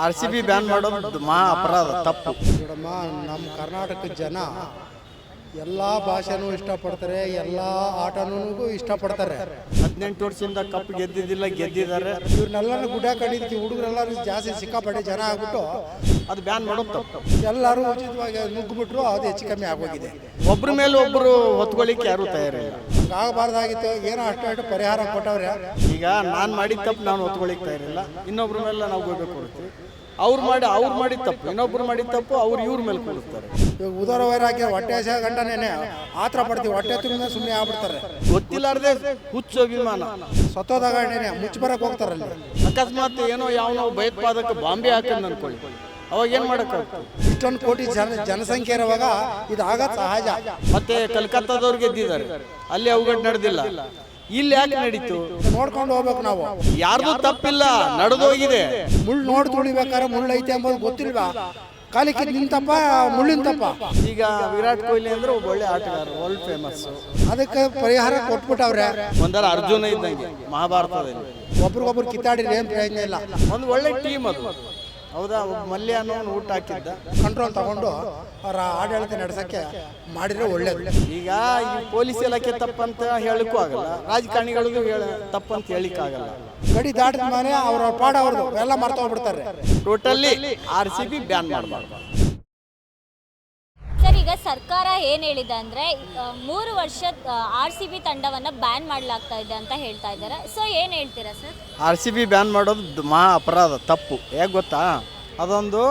RCB ban ಮಾಡೋದು ಮಹಾ ಅಪರಾಧ, ತಪ್ಪು. ನೋಡಮ್ಮ, ನಮ್ಮ ಕರ್ನಾಟಕದ ಜನ ಎಲ್ಲ ಭಾಷೆನೂ ಇಷ್ಟಪಡ್ತಾರೆ, ಎಲ್ಲ ಆಟನೂ ಇಷ್ಟಪಡ್ತಾರೆ. 18 ವರ್ಷದಿಂದ ಕಪ್ ಗೆದ್ದಿದ್ದಾರೆ. ಇವ್ರನ್ನೆಲ್ಲರೂ ಗುಡ್ಡ ಕಡಿತೀವಿ, ಹುಡುಗರೆಲ್ಲರೂ ಜಾಸ್ತಿ ಸಿಕ್ಕಾಪಟ್ಟೆ ಜನ ಆಗ್ಬಿಟ್ಟು ಅದು ಬ್ಯಾನ್ ಮಾಡೋದು ತಪ್ಪು. ಎಲ್ಲರೂ ಉಚಿತವಾಗಿ ನುಗ್ಗಿಬಿಟ್ರು, ಅದು ಹೆಚ್ಚು ಕಮ್ಮಿ ಆಗೋಗಿದೆ. ಒಬ್ಬರ ಮೇಲೆ ಒಬ್ಬರು ಹೊತ್ಕೊಳ್ಳಿಕ್ಕೆ ಯಾರೂ ತಯಾರಿಲ್ಲ. ಆಗಬಾರ್ದಾಗಿತ್ತು, ಏನೋ ಅಷ್ಟು ಪರಿಹಾರ ಕೊಟ್ಟವ್ರೆ. ಈಗ ನಾನು ಮಾಡಿದ ತಪ್ಪು ನಾನು ಹೊತ್ಕೊಳ್ಳಿಕ್ಕೆ ತಯಾರಿಲ್ಲ, ಇನ್ನೊಬ್ಬರ ಮೇಲೆ ನಾವು ಹೋಗ್ಬೇಕು ಕೊಡ್ತೀವಿ. ಅವ್ರು ಮಾಡಿದ ತಪ್ಪು, ಇನ್ನೊಬ್ರು ಮಾಡಿದ ತಪ್ಪು ಇವ್ರ ಮೇಲೆ ಕೊಡ್ತಾರೆ. ಇವಾಗ ಉದಾರ ವೈರಾಗ್ಯ ಹೊಟ್ಟೆ ಹಸಿ ಗಂಟನೇನೆ ಆತರ ಪಡ್ತೀವಿ, ಹೊಟ್ಟೆ ತುಂಬ ಸುಮ್ಮನೆ ಆಗ್ಬಿಡ್ತಾರೆ. ಗೊತ್ತಿಲ್ಲಾರ್ದೆ ಹುಚ್ಚು ಅಭಿಮಾನ ಸತ್ತೋದಾಗಣೆ ಮುಚ್ಚಿ ಬರಕ್ಕೆ ಹೋಗ್ತಾರಲ್ಲಿ. ಅಕಸ್ಮಾತ್ ಏನೋ ಯಾವನೋ ಭಯೋತ್ಪಾದಕ ಬಾಂಬೆ ಹಾಕಂದ್ ಅನ್ಕೊಳ್ಳಿ, ಅವಾಗ ಏನ್ ಮಾಡಕ್ಕಾಗ್ತದೆ? ಇಷ್ಟೊಂದು ಕೋಟಿ ಜನಸಂಖ್ಯೆ ಇರುವಾಗ ಇದು ಆಗದ್ ಸಹಜ. ಮತ್ತೆ ಕಲ್ಕತ್ತಾದವ್ರು ಗೆದ್ದಿದ್ದಾರೆ, ಅಲ್ಲಿ ಅವಘಟ ನಡೆದಿಲ್ಲ, ಇಲ್ಲಿ ಯಾಕೆ ನಡೀತು? ನೋಡ್ಕೊಂಡು ಹೋಗ್ಬೇಕು ನಾವು. ಯಾರ್ದು ತಪ್ಪಿಲ್ಲ, ನಡೆದೋಗಿದೆ. ಮುಳ್ಳು ನೋಡಿ ತುಳಿಬೇಕಾದ್ರೆ ಮುಳ್ಳು ಐತೆ ಎಂಬುದು ಗೊತ್ತಿಲ್ವಾ? ಕಾಲಿಕ್ಕೆ ನಿಂತಪ್ಪ ಮುಳ್ಳಿನ ತಪ್ಪ. ಈಗ ವಿರಾಟ್ ಕೊಹ್ಲಿ ಅಂದ್ರೆ ಒಬ್ಬ ಒಳ್ಳೆ ಆಟಗಾರ, ವರ್ಲ್ಡ್ ಫೇಮಸ್. ಅದಕ್ಕೆ ಪರಿಹಾರ ಕೊಟ್ಬಿಟ್ಟವ್ರೆ. ಒಂದರ ಅರ್ಜುನ ಇದ್ದಂಗೆ ಮಹಾಭಾರತದಲ್ಲಿ. ಒಬ್ರಿಗೊಬ್ರು ಕಿತ್ತಾಡಿದ್ರೆ ಏನ್ ಪ್ರಯೋಜನ ಇಲ್ಲ. ಒಂದು ಒಳ್ಳೆ ಟೀಮ್ ಅದು, ಹೌದಾ? ಮಲ್ಯ ಅನ್ನೋ ಊಟ ಹಾಕಿದ್ದ, ಕಂಟ್ರೋಲ್ ತಗೊಂಡು ಅವರ ಆಡಳಿತ ನಡೆಸಕ್ಕೆ ಮಾಡಿದ್ರೆ ಒಳ್ಳೇದು. ಈಗ ಈ ಪೊಲೀಸ್ ಇಲಾಖೆ ತಪ್ಪಂತ ಹೇಳಕ್ಕೂ ಆಗಲ್ಲ, ರಾಜಕಾರಣಿಗಳಿಗೂ ತಪ್ಪಂತ ಹೇಳಿಕ್ ಆಗಲ್ಲ. ಗಡಿ ದಾಟಿದ ಮೇಲೆ ಅವ್ರ ಪಾಡ ಅವ್ರದ್ದು ಎಲ್ಲ ಮಾಡ್ತಾ ಹೋಗ್ಬಿಡ್ತಾರೆ. ಟೋಟಲಿ RCB ಬ್ಯಾನ್ ಮಾಡಬಾರ್ದು. ಸರ್, ಈಗ ಸರ್ಕಾರ ಏನು ಹೇಳಿದೆ ಅಂದರೆ 3 ವರ್ಷದ RCB ತಂಡವನ್ನು ಬ್ಯಾನ್ ಮಾಡಲಾಗ್ತಾ ಇದೆ ಅಂತ ಹೇಳ್ತಾ ಇದ್ದಾರೆ. ಸೊ ಏನು ಹೇಳ್ತೀರಾ ಸರ್? RCB ಬ್ಯಾನ್ ಮಾಡೋದು ಮಹಾ ಅಪರಾಧ, ತಪ್ಪು. ಯಾಕೆ ಗೊತ್ತಾ? ಅದೊಂದು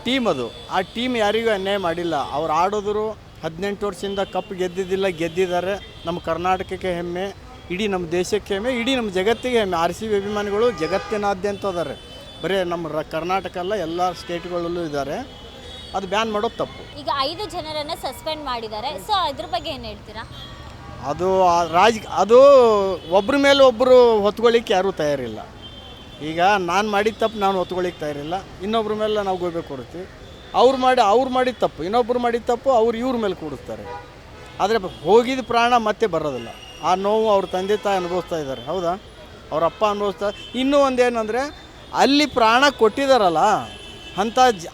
ಟೀಮ್, ಅದು ಆ ಟೀಮ್ ಯಾರಿಗೂ ಅನ್ಯಾಯ ಮಾಡಿಲ್ಲ. ಅವ್ರು ಆಡೋದ್ರು 18 ವರ್ಷದಿಂದ ಕಪ್ ಗೆದ್ದಿದ್ದಾರೆ. ನಮ್ಮ ಕರ್ನಾಟಕಕ್ಕೆ ಹೆಮ್ಮೆ, ಇಡೀ ನಮ್ಮ ದೇಶಕ್ಕೆ ಹೆಮ್ಮೆ, ಇಡೀ ನಮ್ಮ ಜಗತ್ತಿಗೆ ಹೆಮ್ಮೆ. RCB ಅಭಿಮಾನಿಗಳು ಜಗತ್ತಿನಾದ್ಯಂತ ಇದ್ದಾರೆ, ಬರೀ ನಮ್ಮ ಕರ್ನಾಟಕ ಅಲ್ಲ, ಎಲ್ಲ ಸ್ಟೇಟ್ಗಳಲ್ಲೂ ಇದ್ದಾರೆ. ಅದು ಬ್ಯಾನ್ ಮಾಡೋದು ತಪ್ಪು. ಈಗ 5 ಜನರನ್ನು ಸಸ್ಪೆಂಡ್ ಮಾಡಿದ್ದಾರೆ. ಸೊ ಅದ್ರ ಬಗ್ಗೆ ಏನು ಹೇಳ್ತೀರಾ? ಅದು ಒಬ್ಬರ ಮೇಲೆ ಒಬ್ಬರು ಹೊತ್ಕೊಳ್ಳಿಕ್ಕೆ ಯಾರೂ ತಯಾರಿಲ್ಲ. ಈಗ ನಾನು ಮಾಡಿದ ತಪ್ಪು ನಾನು ಹೊತ್ಕೊಳ್ಳಿಕ್ಕೆ ತಯಾರಿಲ್ಲ, ಇನ್ನೊಬ್ಬರ ಮೇಲೆ ನಾವು ಹೋಗ್ಬೇಕು ಕೊಡ್ತೀವಿ. ಅವ್ರು ಮಾಡಿದ ತಪ್ಪು, ಇನ್ನೊಬ್ಬರು ಮಾಡಿದ ತಪ್ಪು ಇವ್ರ ಮೇಲೆ ಕೂಡಿಸ್ತಾರೆ. ಆದರೆ ಹೋಗಿದ ಪ್ರಾಣ ಮತ್ತೆ ಬರೋದಿಲ್ಲ. ಆ ನೋವು ಅವ್ರ ತಂದೆ ತಾಯಿ ಅನುಭವಿಸ್ತಾ ಇದ್ದಾರೆ, ಹೌದಾ? ಅವ್ರ ಅಪ್ಪ ಅನುಭವಿಸ್ತಾ. ಇನ್ನೂ ಒಂದೇನೆಂದರೆ, ಅಲ್ಲಿ ಪ್ರಾಣ ಕೊಟ್ಟಿದ್ದಾರಲ್ಲ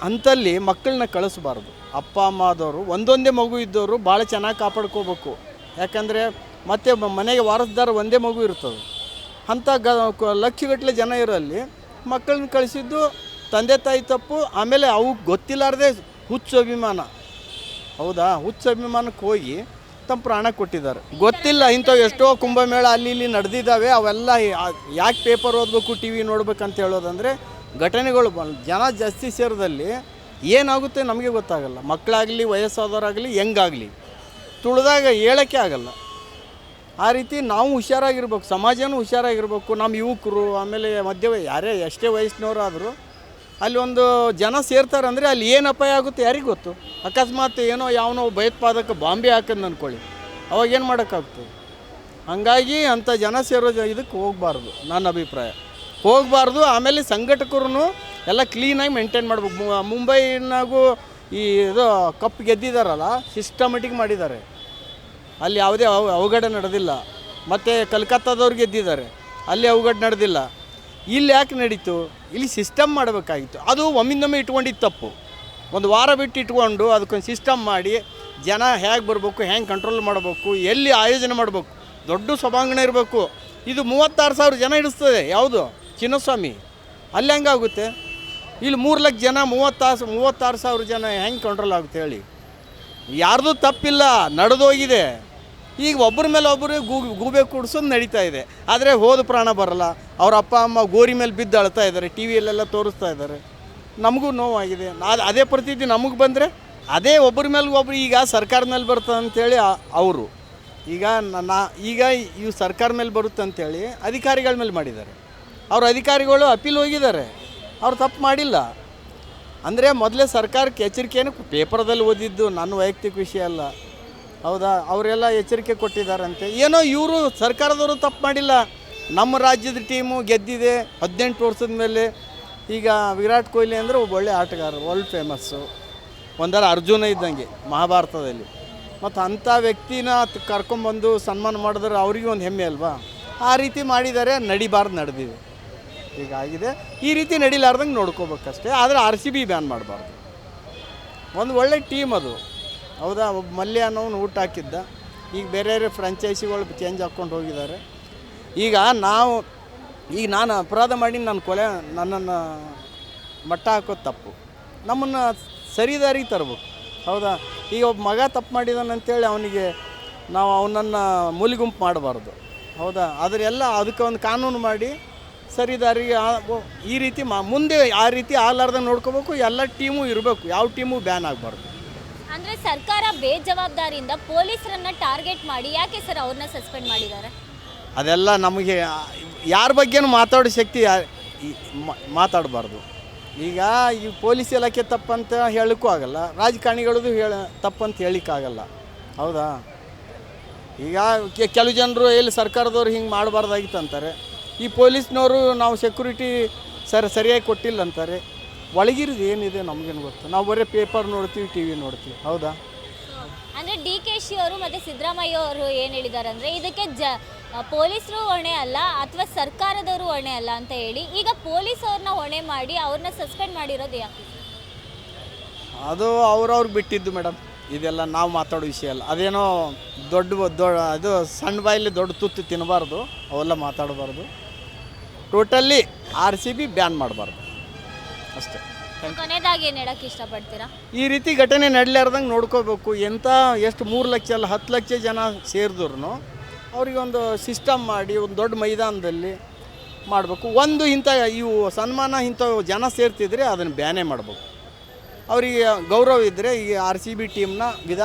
ಅಂಥಲ್ಲಿ ಮಕ್ಕಳನ್ನ ಕಳಿಸ್ಬಾರ್ದು. ಅಪ್ಪ ಅಮ್ಮ ಆದವರು, ಒಂದೊಂದೇ ಮಗು ಇದ್ದವರು ಭಾಳ ಚೆನ್ನಾಗಿ ಕಾಪಾಡ್ಕೋಬೇಕು. ಯಾಕಂದರೆ ಮತ್ತೆ ಮನೆಗೆ ವಾರಸ್ದಾರ ಒಂದೇ ಮಗು ಇರ್ತದೆ. ಅಂಥ ಲಕ್ಷಗಟ್ಟಲೆ ಜನ ಇರಲ್ಲಿ ಮಕ್ಕಳನ್ನ ಕಳಿಸಿದ್ದು ತಂದೆ ತಾಯಿ ತಪ್ಪು. ಆಮೇಲೆ ಅವಕ್ಕೆ ಗೊತ್ತಿಲ್ಲಾರ್ದೆ ಹುಚ್ಚು ಅಭಿಮಾನ, ಹೌದಾ? ಹುಚ್ಚು ಅಭಿಮಾನಕ್ಕೆ ಹೋಗಿ ತಮ್ಮ ಪ್ರಾಣ ಕೊಟ್ಟಿದ್ದಾರೆ. ಗೊತ್ತಿಲ್ಲ ಇಂಥವು ಎಷ್ಟೋ ಕುಂಭಮೇಳ ಅಲ್ಲಿ ಇಲ್ಲಿ ನಡೆದಿದ್ದಾವೆ. ಅವೆಲ್ಲ ಯಾಕೆ ಪೇಪರ್ ಓದಬೇಕು, TV ನೋಡ್ಬೇಕಂತ ಹೇಳೋದಂದರೆ, ಘಟನೆಗಳು ಜನ ಜಾಸ್ತಿ ಸೇರಿದಲ್ಲಿ ಏನಾಗುತ್ತೆ ನಮಗೆ ಗೊತ್ತಾಗಲ್ಲ. ಮಕ್ಕಳಾಗಲಿ, ವಯಸ್ಸಾದವರಾಗಲಿ, ಹೆಂಗಾಗಲಿ ತುಳಿದಾಗ ಹೇಳೋಕ್ಕೆ ಆಗಲ್ಲ. ಆ ರೀತಿ ನಾವು ಹುಷಾರಾಗಿರ್ಬೇಕು, ಸಮಾಜನೂ ಹುಷಾರಾಗಿರ್ಬೇಕು. ನಮ್ಮ ಯುವಕರು, ಆಮೇಲೆ ಯಾರೇ ಎಷ್ಟೇ ವಯಸ್ಸಿನವರಾದರೂ ಅಲ್ಲಿ ಒಂದು ಜನ ಸೇರ್ತಾರೆ ಅಂದರೆ ಅಲ್ಲಿ ಏನು ಅಪಾಯ ಆಗುತ್ತೆ ಯಾರಿಗೆ ಗೊತ್ತು? ಅಕಸ್ಮಾತ್ ಏನೋ ಯಾವನೋ ಭಯೋತ್ಪಾದಕ ಬಾಂಬೆ ಹಾಕಂದು ಅಂದ್ಕೊಳ್ಳಿ, ಅವಾಗ ಏನು ಮಾಡೋಕ್ಕಾಗ್ತದೆ? ಹಾಗಾಗಿ ಅಂಥ ಜನ ಸೇರೋ ಇದಕ್ಕೆ ಹೋಗಬಾರ್ದು, ನನ್ನ ಅಭಿಪ್ರಾಯ. ಹೋಗಬಾರ್ದು. ಆಮೇಲೆ ಸಂಘಟಕರು ಎಲ್ಲ ಕ್ಲೀನಾಗಿ ಮೇಂಟೈನ್ ಮಾಡ್ಬೇಕು. ಮುಂಬೈನಾಗೂ ಇದು ಕಪ್ ಗೆದ್ದಿದ್ದಾರಲ್ಲ, ಸಿಸ್ಟಮೆಟಿಕ್ ಮಾಡಿದ್ದಾರೆ, ಅಲ್ಲಿ ಯಾವುದೇ ಅವಘಡ ನಡೆದಿಲ್ಲ. ಮತ್ತು ಕಲ್ಕತ್ತಾದವ್ರು ಗೆದ್ದಿದ್ದಾರೆ, ಅಲ್ಲಿ ಅವಘಡ ನಡೆದಿಲ್ಲ. ಇಲ್ಲಿ ಯಾಕೆ ನಡೀತು? ಇಲ್ಲಿ ಸಿಸ್ಟಮ್ ಮಾಡಬೇಕಾಗಿತ್ತು. ಅದು ಒಮ್ಮಿಂದೊಮ್ಮೆ ಇಟ್ಕೊಂಡಿದ್ದು ತಪ್ಪು. ಒಂದು ವಾರ ಬಿಟ್ಟು ಇಟ್ಕೊಂಡು ಅದಕ್ಕೊಂದು ಸಿಸ್ಟಮ್ ಮಾಡಿ ಜನ ಹೇಗೆ ಬರಬೇಕು, ಹೆಂಗೆ ಕಂಟ್ರೋಲ್ ಮಾಡಬೇಕು, ಎಲ್ಲಿ ಆಯೋಜನೆ ಮಾಡಬೇಕು, ದೊಡ್ಡ ಸಭಾಂಗಣ ಇರಬೇಕು. ಇದು 36,000 ಜನ ಹಿಡಿಸ್ತದೆ, ಯಾವುದು ಚಿನ್ನಸ್ವಾಮಿ, ಅಲ್ಲಿ ಹೆಂಗಾಗುತ್ತೆ? ಇಲ್ಲಿ 3 ಲಕ್ಷ ಜನ, 36,000 ಜನ ಹೆಂಗೆ ಕಂಟ್ರೋಲ್ ಆಗುತ್ತೆ ಹೇಳಿ? ಯಾರ್ದು ತಪ್ಪಿಲ್ಲ, ನಡೆದೋಗಿದೆ. ಈಗ ಒಬ್ಬರ ಮೇಲೆ ಒಬ್ಬರು ಗೂಬೆ ಕೂಡಿಸೋದು ನಡೀತಾ ಇದೆ. ಆದರೆ ಹೋದ ಪ್ರಾಣ ಬರಲ್ಲ. ಅವ್ರ ಅಪ್ಪ ಅಮ್ಮ ಗೋರಿ ಮೇಲೆ ಬಿದ್ದು ಅಳ್ತಾ ಇದ್ದಾರೆ, TVಯಲ್ಲೆಲ್ಲ ತೋರಿಸ್ತಾ ಇದ್ದಾರೆ. ನಮಗೂ ನೋವಾಗಿದೆ. ಅದೇ ಪರಿಸ್ಥಿತಿ ನಮಗೆ ಬಂದರೆ, ಅದೇ ಒಬ್ಬರ ಮೇಲೆ ಒಬ್ಬರು ಈಗ ಸರ್ಕಾರದ ಮೇಲೆ ಬರ್ತದೆ ಅಂಥೇಳಿ ಅವರು ಈಗ ಇವು ಸರ್ಕಾರ ಮೇಲೆ ಬರುತ್ತೆ ಅಂಥೇಳಿ ಅಧಿಕಾರಿಗಳ ಮೇಲೆ ಮಾಡಿದ್ದಾರೆ. ಅವ್ರ ಅಧಿಕಾರಿಗಳು ಅಪೀಲ್ ಹೋಗಿದ್ದಾರೆ, ಅವ್ರು ತಪ್ಪು ಮಾಡಿಲ್ಲ. ಅಂದರೆ ಮೊದಲೇ ಸರ್ಕಾರಕ್ಕೆ ಎಚ್ಚರಿಕೆಯನ್ನು ಪೇಪರ್ದಲ್ಲಿ ಓದಿದ್ದು ನನ್ನ ವೈಯಕ್ತಿಕ ವಿಷಯ ಅಲ್ಲ, ಹೌದಾ? ಅವರೆಲ್ಲ ಎಚ್ಚರಿಕೆ ಕೊಟ್ಟಿದ್ದಾರಂತೆ. ಏನೋ ಇವರು ಸರ್ಕಾರದವರು ತಪ್ಪು ಮಾಡಿಲ್ಲ. ನಮ್ಮ ರಾಜ್ಯದ ಟೀಮು ಗೆದ್ದಿದೆ 18 ವರ್ಷದ ಮೇಲೆ. ಈಗ ವಿರಾಟ್ ಕೊಹ್ಲಿ ಅಂದರೆ ಒಬ್ಬ ಒಳ್ಳೆ ಆಟಗಾರ, ವರ್ಲ್ಡ್ ಫೇಮಸ್ಸು, ಒಂದರ ಅರ್ಜುನ ಇದ್ದಂಗೆ ಮಹಾಭಾರತದಲ್ಲಿ. ಮತ್ತು ಅಂಥ ವ್ಯಕ್ತಿನ ಕರ್ಕೊಂಬಂದು ಸನ್ಮಾನ ಮಾಡಿದ್ರೆ ಅವ್ರಿಗೆ ಒಂದು ಹೆಮ್ಮೆ ಅಲ್ವಾ? ಆ ರೀತಿ ಮಾಡಿದ್ದಾರೆ, ನಡಿಬಾರ್ದು ನಡೆದಿದೆ. ಹೀಗಾಗಿದೆ. ಈ ರೀತಿ ನಡಿಲಾರ್ದಂಗೆ ನೋಡ್ಕೋಬೇಕಷ್ಟೇ. ಆದರೆ RCB ಬ್ಯಾನ್ ಮಾಡಬಾರ್ದು. ಒಂದು ಒಳ್ಳೆ ಟೀಮ್ ಅದು, ಹೌದಾ. ಒಬ್ಬ ಮಲ್ಯ ಅನ್ನೋನು ಊಟ ಹಾಕಿದ್ದ, ಈಗ ಬೇರೆ ಫ್ರಾಂಚೈಸಿಗಳು ಚೇಂಜ್ ಹಾಕ್ಕೊಂಡು ಹೋಗಿದ್ದಾರೆ. ಈಗ ನಾನು ಅಪರಾಧ ಮಾಡಿ ನನ್ನನ್ನು ಮಟ್ಟ ಹಾಕೋದು ತಪ್ಪು. ನಮ್ಮನ್ನು ಸರಿದಾರಿಗೆ ತರಬೇಕು, ಹೌದಾ. ಈಗ ಒಬ್ಬ ಮಗ ತಪ್ಪು ಮಾಡಿದಾನಂತೇಳಿ ನಾವು ಅವನನ್ನು ಮೂಲಿಗುಂಪು ಮಾಡಬಾರ್ದು, ಹೌದಾ. ಅದಕ್ಕೆ ಒಂದು ಕಾನೂನು ಮಾಡಿ ಸರಿದಾರಿಗೆ ಈ ರೀತಿ ಮುಂದೆ ಆ ರೀತಿ ಆಗಲಾರ್ದಂಗೆ ನೋಡ್ಕೋಬೇಕು. ಎಲ್ಲ ಟೀಮು ಇರಬೇಕು, ಯಾವ ಟೀಮು ಬ್ಯಾನ್ ಆಗಬಾರ್ದು. ಅಂದರೆ ಸರ್ಕಾರ ಬೇಜವಾಬ್ದಾರಿಯಿಂದ ಪೊಲೀಸರನ್ನ ಟಾರ್ಗೆಟ್ ಮಾಡಿ ಯಾಕೆ ಸರ್ ಅವ್ರನ್ನ ಸಸ್ಪೆಂಡ್ ಮಾಡಿದ್ದಾರೆ? ಅದೆಲ್ಲ ನಮಗೆ ಯಾರ ಬಗ್ಗೆನೂ ಮಾತಾಡೋ ಶಕ್ತಿ ಮಾತಾಡಬಾರ್ದು. ಈಗ ಈ ಪೊಲೀಸ್ ಇಲಾಖೆ ತಪ್ಪಂತ ಹೇಳೋಕ್ಕೂ ಆಗಲ್ಲ, ರಾಜಕಾರಣಿಗಳದ್ದು ತಪ್ಪಂತ ಹೇಳಿಕ್ಕಾಗಲ್ಲ, ಹೌದಾ. ಈಗ ಕೆಲವು ಜನರು ಎಲ್ಲಿ ಸರ್ಕಾರದವ್ರು ಹಿಂಗೆ ಮಾಡಬಾರ್ದಾಗಿತ್ತು ಅಂತಾರೆ. ಈ ಪೊಲೀಸ್ನವರು ನಾವು ಸೆಕ್ಯೂರಿಟಿ ಸರಿಯಾಗಿ ಕೊಟ್ಟಿಲ್ಲ ಅಂತಾರೆ. ಒಳಗಿರೋದು ಏನಿದೆ ನಮಗೇನು ಗೊತ್ತು. ನಾವು ಬರೀ ಪೇಪರ್ ನೋಡ್ತೀವಿ, TV ನೋಡ್ತೀವಿ, ಹೌದಾ. ಅಂದರೆ DKಶಿ ಅವರು ಮತ್ತು ಸಿದ್ದರಾಮಯ್ಯ ಅವರು ಏನು ಹೇಳಿದ್ದಾರೆ ಅಂದರೆ ಇದಕ್ಕೆ ಪೊಲೀಸರು ಹೊಣೆ ಅಲ್ಲ ಅಥವಾ ಸರ್ಕಾರದವರು ಹೊಣೆ ಅಲ್ಲ ಅಂತ ಹೇಳಿ, ಈಗ ಪೊಲೀಸ್ ಅವ್ರನ್ನ ಹೊಣೆ ಮಾಡಿ ಅವ್ರನ್ನ ಸಸ್ಪೆಂಡ್ ಮಾಡಿರೋದು ಯಾಕೆ? ಅದು ಅವ್ರವ್ರಿಗೆ ಬಿಟ್ಟಿದ್ದು ಮೇಡಮ್. ಇದೆಲ್ಲ ನಾವು ಮಾತಾಡೋ ವಿಷಯ ಅಲ್ಲ. ಅದೇನೋ ಅದು ಸಣ್ಣ ಬಾಯಲ್ಲಿ ದೊಡ್ಡ ತುತ್ತು ತಿನ್ನಬಾರ್ದು, ಅವೆಲ್ಲ ಮಾತಾಡಬಾರ್ದು. ಟೋಟಲಿ RCB ಬ್ಯಾನ್ ಮಾಡಬಾರ್ದು ಅಷ್ಟೇ. ಕೊನೆಯದಾಗಿ ಏನು ಹೇಳೋಕ್ಕೆ ಇಷ್ಟಪಡ್ತೀರಾ? ಈ ರೀತಿ ಘಟನೆ ನಡಲಾರ್ದಂಗೆ ನೋಡ್ಕೋಬೇಕು. ಎಷ್ಟು 3 ಲಕ್ಷ ಅಲ್ಲ 10 ಲಕ್ಷ ಜನ ಸೇರಿದ್ರು ಅವರಿಗೊಂದು ಸಿಸ್ಟಮ್ ಮಾಡಿ ಒಂದು ದೊಡ್ಡ ಮೈದಾನದಲ್ಲಿ ಮಾಡಬೇಕು. ಇವು ಸನ್ಮಾನ ಇಂಥವು ಜನ ಸೇರ್ತಿದ್ರೆ ಅದನ್ನು ಬ್ಯಾನೇ ಮಾಡಬೇಕು. ಅವರಿಗೆ ಗೌರವ ಇದ್ದರೆ ಈ RCB ಟೀಮ್ನ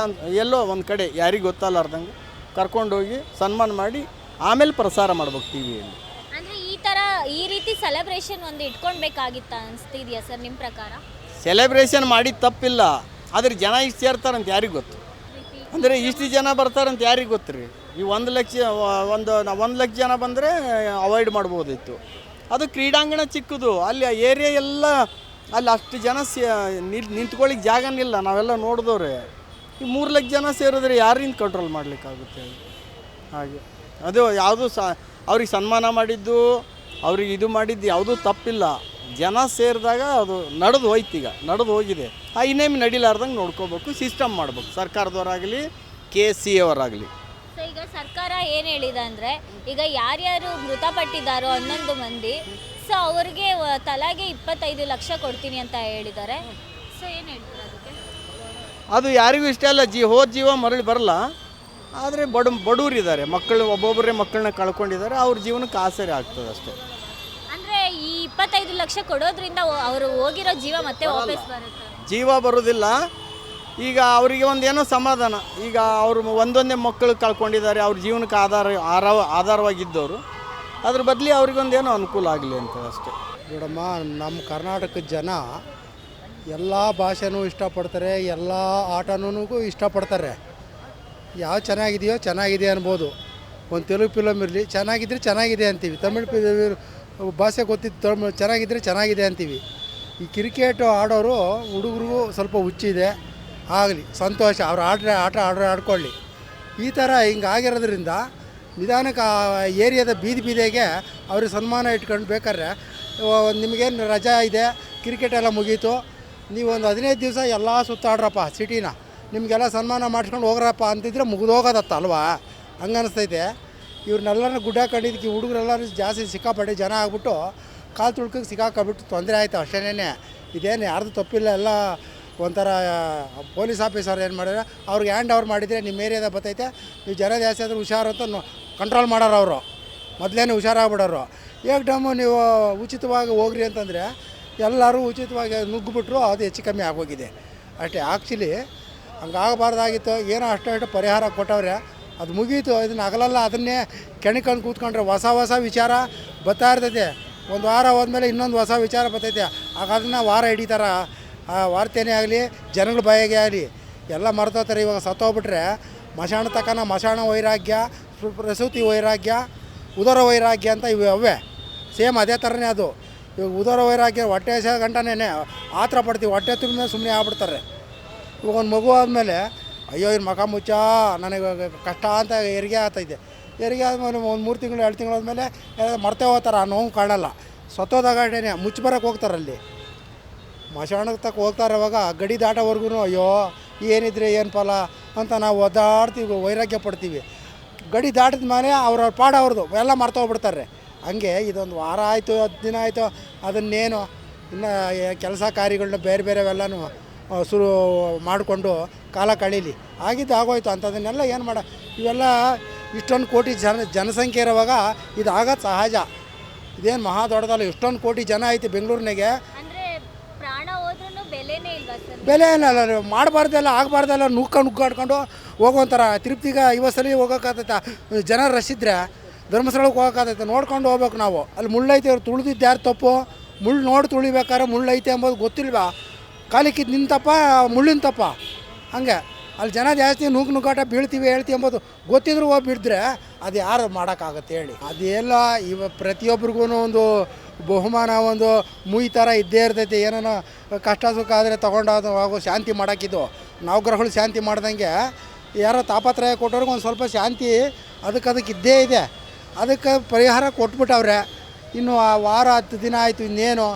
ಎಲ್ಲೋ ಒಂದು ಕಡೆ ಯಾರಿಗೆ ಗೊತ್ತಲ್ಲಾರ್ದಂಗೆ ಕರ್ಕೊಂಡೋಗಿ ಸನ್ಮಾನ ಮಾಡಿ ಆಮೇಲೆ ಪ್ರಸಾರ ಮಾಡ್ಬೇಕು TVಯಲ್ಲಿ. ಅಂದರೆ ಈ ರೀತಿ ಸೆಲೆಬ್ರೇಷನ್ ಒಂದು ಇಟ್ಕೊಳ್ಬೇಕಾಗಿತ್ತ ಅನಿಸ್ತಿದೆಯಾ ಸರ್ ನಿಮ್ಮ ಪ್ರಕಾರ? ಸೆಲೆಬ್ರೇಷನ್ ಮಾಡಿ ತಪ್ಪಿಲ್ಲ, ಆದರೆ ಜನ ಇಷ್ಟು ಸೇರ್ತಾರಂತ ಯಾರಿಗೆ ಗೊತ್ತು? ಅಂದರೆ ಇಷ್ಟು ಜನ ಬರ್ತಾರಂತ ಯಾರಿಗೆ ಗೊತ್ತು ರೀ? ಈ 1 ಲಕ್ಷ ಜನ ಬಂದರೆ ಅವಾಯ್ಡ್ ಮಾಡ್ಬೋದಿತ್ತು. ಅದು ಕ್ರೀಡಾಂಗಣ ಚಿಕ್ಕದು, ಅಲ್ಲಿ ಏರಿಯಾ ಎಲ್ಲ ಅಲ್ಲಿ ಅಷ್ಟು ಜನ ನಿಂತ್ಕೊಳ್ಳಿಕ್ಕೆ ಜಾಗನಿಲ್ಲ. ನಾವೆಲ್ಲ ನೋಡಿದವ್ರೆ. ಈ 3 ಲಕ್ಷ ಜನ ಸೇರಿದ್ರೆ ಯಾರಿಂದ ಕಂಟ್ರೋಲ್ ಮಾಡಲಿಕ್ಕಾಗುತ್ತೆ? ಹಾಗೆ ಅದು ಯಾವುದು ಅವ್ರಿಗೆ ಸನ್ಮಾನ ಮಾಡಿದ್ದು, ಅವ್ರಿಗೆ ಇದು ಮಾಡಿದ್ದು ಯಾವುದೂ ತಪ್ಪಿಲ್ಲ. ಜನ ಸೇರಿದಾಗ ಅದು ನಡೆದು ಹೋಗಿದೆ. ಇನ್ನೇನು ನಡಿಲಾರ್ದಂಗೆ ನೋಡ್ಕೋಬೇಕು, ಸಿಸ್ಟಮ್ ಮಾಡಬೇಕು, ಸರ್ಕಾರದವರಾಗಲಿ KC ಅವರಾಗಲಿ. ಸೊ ಈಗ ಸರ್ಕಾರ ಏನು ಹೇಳಿದೆ ಅಂದರೆ ಈಗ ಯಾರ್ಯಾರು ಮೃತಪಟ್ಟಿದ್ದಾರೋ 11 ಮಂದಿ, ಸೊ ಅವ್ರಿಗೆ ತಲೆಗೆ 25 ಲಕ್ಷ ಕೊಡ್ತೀನಿ ಅಂತ ಹೇಳಿದ್ದಾರೆ. ಸೊ ಏನು ಹೇಳ್ತಾರೆ ಅದಕ್ಕೆ? ಅದು ಯಾರಿಗೂ ಇಷ್ಟ ಅಲ್ಲ. ಹೋದ ಜೀವ ಮರಳಿ ಬರಲ್ಲ. ಆದರೆ ಬಡವರಿದ್ದಾರೆ, ಒಬ್ಬೊಬ್ಬರೇ ಮಕ್ಕಳನ್ನ ಕಳ್ಕೊಂಡಿದ್ದಾರೆ, ಅವ್ರ ಜೀವನಕ್ಕೆ ಆಸರೆ ಆಗ್ತದೆ ಅಷ್ಟೇ. ಅಂದರೆ ಈ 25 ಲಕ್ಷ ಕೊಡೋದ್ರಿಂದ ಅವರು ಹೋಗಿರೋ ಜೀವ ಮತ್ತೆ ವಾಪಸ್ ಬರುತ್ತೆ? ಜೀವ ಬರೋದಿಲ್ಲ. ಈಗ ಅವರಿಗೆ ಒಂದೇನೋ ಸಮಾಧಾನ. ಈಗ ಅವರು ಒಂದೊಂದೇ ಮಕ್ಕಳು ಕಳ್ಕೊಂಡಿದ್ದಾರೆ, ಅವ್ರ ಜೀವನಕ್ಕೆ ಆಧಾರವಾಗಿದ್ದವರು. ಅದ್ರ ಬದಲಿ ಅವ್ರಿಗೊಂದೇನೋ ಅನುಕೂಲ ಆಗಲಿ ಅಂತ ಅಷ್ಟೇ. ನೋಡಮ್ಮ, ನಮ್ಮ ಕರ್ನಾಟಕದ ಜನ ಎಲ್ಲ ಭಾಷೆನೂ ಇಷ್ಟಪಡ್ತಾರೆ, ಎಲ್ಲ ಆಟನೂ ಇಷ್ಟಪಡ್ತಾರೆ. ಯಾವ ಚೆನ್ನಾಗಿದೆ ಅನ್ಬೋದು. ಒಂದು ತೆಲುಗು ಫಿಲಮ್ ಇರಲಿ, ಚೆನ್ನಾಗಿದೆ ಅಂತೀವಿ. ತಮಿಳ್ ಭಾಷೆ ಗೊತ್ತಿದ್ದು ಚೆನ್ನಾಗಿದೆ ಅಂತೀವಿ. ಈ ಕ್ರಿಕೆಟ್ ಆಡೋರು ಹುಡುಗರಿಗೂ ಸ್ವಲ್ಪ ಹುಚ್ಚಿದೆ, ಆಗಲಿ ಸಂತೋಷ, ಅವ್ರು ಆಟ ಆಡ್ಕೊಳ್ಳಿ. ಈ ಥರ ಹಿಂಗಾಗಿರೋದ್ರಿಂದ ನಿಧಾನಕ್ಕೆ ಆ ಏರಿಯಾದ ಬೀದಿಗೆ ಅವ್ರಿಗೆ ಸನ್ಮಾನ ಇಟ್ಕೊಂಡು ಬೇಕಾದ್ರೆ ನಿಮಗೇನು ರಜಾ ಇದೆ, ಕ್ರಿಕೆಟ್ ಎಲ್ಲ ಮುಗೀತು, ನೀವು ಒಂದು 15 ದಿವಸ ಎಲ್ಲ ಸುತ್ತಾಡ್ರಪ್ಪ ಸಿಟಿನ, ನಿಮಗೆಲ್ಲ ಸನ್ಮಾನ ಮಾಡಿಸ್ಕೊಂಡು ಹೋಗ್ರಪ್ಪ ಅಂತಿದ್ರೆ ಮುಗಿದೋಗೋದತ್ತ ಅಲ್ವಾ? ಹಂಗೆ ಅನಿಸ್ತೈತೆ. ಇವ್ರನ್ನೆಲ್ಲರೂ ಗುಡ್ಡ ಕಂಡಿದ್ದಕ್ಕೆ ಹುಡುಗರೆಲ್ಲರೂ ಜಾಸ್ತಿ ಸಿಕ್ಕಾಪಟ್ಟೆ ಜನ ಆಗ್ಬಿಟ್ಟು ಕಾಲು ತುಳ್ಕಕ್ಕೆ ಸಿಕ್ಕಾಕೊಬಿಟ್ಟು ತೊಂದರೆ ಆಯಿತು ಅಷ್ಟೇನೇ. ಇದೇನು ಯಾರ್ದು ತಪ್ಪಿಲ್ಲ. ಎಲ್ಲ ಒಂಥರ ಪೊಲೀಸ್ ಆಫೀಸರ್ ಏನು ಮಾಡಿದ್ರೆ ಅವ್ರಿಗೆ ಹ್ಯಾಂಡ್ ಓವರ್ ಮಾಡಿದರೆ ನಿಮ್ಮ ಏರಿಯಾದಾಗ ಬರ್ತೈತೆ, ನೀವು ಜನ ಜಾಸ್ತಿ ಆದರೂ ಹುಷಾರು ಅಂತ ಕಂಟ್ರೋಲ್ ಮಾಡೋರು. ಅವರು ಮೊದಲೇನೆ ಹುಷಾರಾಗ್ಬಿಡೋರು. ಏಕ್ದಮ್ಮು ನೀವು ಉಚಿತವಾಗಿ ಹೋಗ್ರಿ ಅಂತಂದರೆ ಎಲ್ಲರೂ ಉಚಿತವಾಗಿ ನುಗ್ಗಿಬಿಟ್ರು, ಅದು ಹೆಚ್ಚು ಕಮ್ಮಿ ಆಗೋಗಿದೆ ಅಷ್ಟೇ. ಆ್ಯಕ್ಚುಲಿ ಹಂಗಾಗಬಾರ್ದಾಗಿತ್ತು. ಏನೋ ಅಷ್ಟು ಪರಿಹಾರ ಕೊಟ್ಟವ್ರೆ, ಅದು ಮುಗೀತು. ಇದನ್ನು ಆಗಲಲ್ಲ ಅದನ್ನೇ ಕೆಣಕೊಂಡು ಕೂತ್ಕೊಂಡ್ರೆ ಹೊಸ ವಿಚಾರ ಬರ್ತಾ ಇರ್ತೈತೆ. ಒಂದು ವಾರ ಹೋದ್ಮೇಲೆ ಇನ್ನೊಂದು ಹೊಸ ವಿಚಾರ ಬರ್ತೈತೆ. ಆಗ ಅದನ್ನು ವಾರ ಹಿಡಿತಾರ. ಆ ವಾರ್ತೆನೇ ಆಗಲಿ, ಜನಗಳ ಬಾಯಿಗೆ ಆಗಲಿ ಎಲ್ಲ ಮರ್ತೋತಾರೆ. ಇವಾಗ ಸತ್ತೋಗ್ಬಿಟ್ರೆ ಮಶಾಣ ವೈರಾಗ್ಯ, ಪ್ರಸೂತಿ ವೈರಾಗ್ಯ, ಉದರ ವೈರಾಗ್ಯ ಅಂತ ಅವೇ ಸೇಮ್ ಅದೇ ಥರನೇ. ಅದು ಇವಾಗ ಉದರ ವೈರಾಗ್ಯ ಹೊಟ್ಟೆ ಗಂಟನೇ ಆತರ ಪಡ್ತೀವಿ, ಹೊಟ್ಟೆ ತುಂಬ ಸುಮ್ಮನೆ ಆಗ್ಬಿಡ್ತಾರೆ. ಇವಾಗ ಒಂದು ಮಗು ಆದಮೇಲೆ ಅಯ್ಯೋ ಇನ್ನು ಮಕ ಮುಚ್ಚ ನನಗೆ ಕಷ್ಟ ಅಂತ ಹೆರಿಗೆ ಆಗ್ತೈತೆ. ಹೆರಿಗೆ ಆದಮೇಲೆ ಒಂದು 3 ತಿಂಗಳು 2 ತಿಂಗಳು ಆದಮೇಲೆ ಮರ್ತೇ ಹೋಗ್ತಾರೆ, ಆ ನೋವು ಕಾಣಲ್ಲ. ಸತ್ತೋದಾಗೇನೆ ಮುಚ್ಚಿ ಹೋಗ್ತಾರಲ್ಲಿ ಮಶಾಣಕ್ಕೆ ತಕ್ಕ ಹೋಗ್ತಾರೆ. ಅವಾಗ ಗಡಿ ದಾಟೋವರೆಗೂ ಅಯ್ಯೋ ಏನಿದ್ರೆ ಏನು ಫಲ ಅಂತ ನಾವು ಒದ್ದಾಡ್ತೀವಿ, ವೈರಾಗ್ಯ ಪಡ್ತೀವಿ. ಗಡಿ ದಾಟಿದ ಮೇಲೆ ಅವ್ರವ್ರ ಪಾಡ ಅವ್ರದ್ದು ಎಲ್ಲ ಮರ್ತೋಗ್ಬಿಡ್ತಾರೆ. ಹಂಗೆ ಇದೊಂದು ವಾರ ಆಯಿತು, 10 ದಿನ ಆಯಿತು, ಅದನ್ನೇನು ಇನ್ನು ಕೆಲಸ ಕಾರ್ಯಗಳನ್ನ ಬೇರೆ ಬೇರೆವೆಲ್ಲನೂ ಶುರು ಮಾಡಿಕೊಂಡು ಕಾಲ ಕಳೀಲಿ. ಆಗಿದ್ದು ಆಗೋಯ್ತು ಅಂಥದನ್ನೆಲ್ಲ ಏನು ಮಾಡ, ಇವೆಲ್ಲ ಇಷ್ಟೊಂದು ಕೋಟಿ ಜನಸಂಖ್ಯೆ ಇರುವಾಗ ಇದು ಆಗೋದು ಸಹಜ. ಇದೇನು ಮಹಾ ದೊಡ್ಡದಲ್ಲ. ಇಷ್ಟೊಂದು ಕೋಟಿ ಜನ ಐತಿ ಬೆಂಗಳೂರಿನಾಗೆ. ಅಂದ್ರೆ ಪ್ರಾಣ ಹೋದ್ರೂ ಬೆಲೆನೇ ಇಲ್ವಾ ಸರ್? ಬೆಲೆ ಏನಲ್ಲ, ಮಾಡಬಾರ್ದೆಲ್ಲ ಆಗಬಾರ್ದೆಲ್ಲ ನುಗ್ಗಾಡ್ಕೊಂಡು ಹೋಗುವಂಥರ. ತಿರುಪ್ತಿಗೆ 50 ಸಲ ಹೋಗೋಕ್ಕಾಗತ್ತೆ. ಜನ ರಶ್ ಇದ್ದರೆ ಧರ್ಮಸ್ಥಳಕ್ಕೆ ಹೋಗೋಕ್ಕಾಗತ್ತೆ. ನೋಡ್ಕೊಂಡು ಹೋಗ್ಬೇಕು ನಾವು. ಅಲ್ಲಿ ಮುಳ್ಳೈತೆ, ಅವ್ರು ತುಳಿದಿದ್ದು ಯಾರು ತಪ್ಪು? ಮುಳ್ಳು ನೋಡಿ ತುಳಿಬೇಕಾದ್ರೆ ಮುಳ್ಳೈತೆ ಎಂಬುದು ಗೊತ್ತಿಲ್ವಾ? ಕಾಲಿಕ್ಕಿದ್ದು ನಿಂತಪ್ಪ, ಮುಳ್ಳಿನ ತಪ್ಪ. ಹಂಗೆ ಅಲ್ಲಿ ಜನ ಜಾಸ್ತಿ ನುಗ್ಗಾಟ ಬೀಳ್ತೀವಿ ಹೇಳ್ತೀವಿ ಎಂಬುದು ಗೊತ್ತಿದ್ರು ಹೋಗಿ ಬಿಡಿದ್ರೆ ಅದು ಯಾರು ಮಾಡೋಕ್ಕಾಗತ್ತೆ ಹೇಳಿ? ಅದೆಲ್ಲ ಪ್ರತಿಯೊಬ್ಬರಿಗೂ ಒಂದು ಬಹುಮಾನ, ಒಂದು ಮುಯಿ ಥರ ಇದ್ದೇ ಇರ್ತೈತೆ. ಏನಾನ ಕಷ್ಟ ಸುಖ ಆದರೆ ತೊಗೊಂಡು ಆಗೋ ಶಾಂತಿ ಮಾಡೋಕ್ಕಿದ್ದು ನವಗ್ರಹಗಳು ಶಾಂತಿ ಮಾಡ್ದಂಗೆ ಯಾರೋ ತಾಪತ್ರಯ ಕೊಟ್ಟವ್ರಿಗೆ ಒಂದು ಸ್ವಲ್ಪ ಶಾಂತಿ ಅದಕ್ಕೆ ಇದ್ದೇ ಇದೆ. ಅದಕ್ಕೆ ಪರಿಹಾರ ಕೊಟ್ಬಿಟ್ಟವ್ರೆ. ಇನ್ನು ಆ ವಾರ 10 ದಿನ ಆಯಿತು, ಇನ್ನೇನು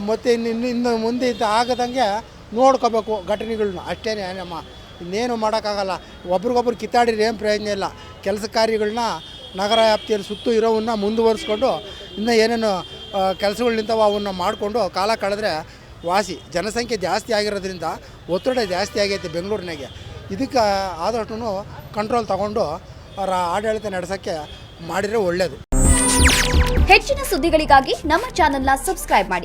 ಮತ್ತು ಇನ್ನು ಮುಂದೆ ಆಗದಂಗೆ ನೋಡ್ಕೋಬೇಕು ಘಟನೆಗಳ್ನ. ಅಷ್ಟೇ ನಮ್ಮ, ಇನ್ನೇನು ಮಾಡೋಕ್ಕಾಗಲ್ಲ. ಒಬ್ರಿಗೊಬ್ರು ಕಿತ್ತಾಡಿದ್ರೆ ಏನು ಪ್ರಯೋಜನ ಇಲ್ಲ. ಕೆಲಸ ಕಾರ್ಯಗಳನ್ನ ನಗರ ವ್ಯಾಪ್ತಿಯಲ್ಲಿ ಸುತ್ತು ಇರೋವನ್ನ ಮುಂದುವರಿಸ್ಕೊಂಡು ಇನ್ನೂ ಏನೇನು ಕೆಲಸಗಳು ನಿಂತವ ಅವನ್ನ ಮಾಡಿಕೊಂಡು ಕಾಲ ಕಳೆದ್ರೆ ವಾಸಿ. ಜನಸಂಖ್ಯೆ ಜಾಸ್ತಿ ಆಗಿರೋದ್ರಿಂದ ಒತ್ತಡ ಜಾಸ್ತಿ ಆಗೈತೆ ಬೆಂಗಳೂರಿನಾಗೆ. ಇದಕ್ಕೆ ಆದಷ್ಟು ಕಂಟ್ರೋಲ್ ತಗೊಂಡು ಅವರ ಆಡಳಿತ ನಡೆಸೋಕ್ಕೆ ಮಾಡಿದರೆ ಒಳ್ಳೆಯದು. ಹೆಚ್ಚಿನ ಸುದ್ದಿಗಳಿಗಾಗಿ ನಮ್ಮ ಚಾನೆಲ್ನ ಸಬ್ಸ್ಕ್ರೈಬ್ ಮಾಡಿ.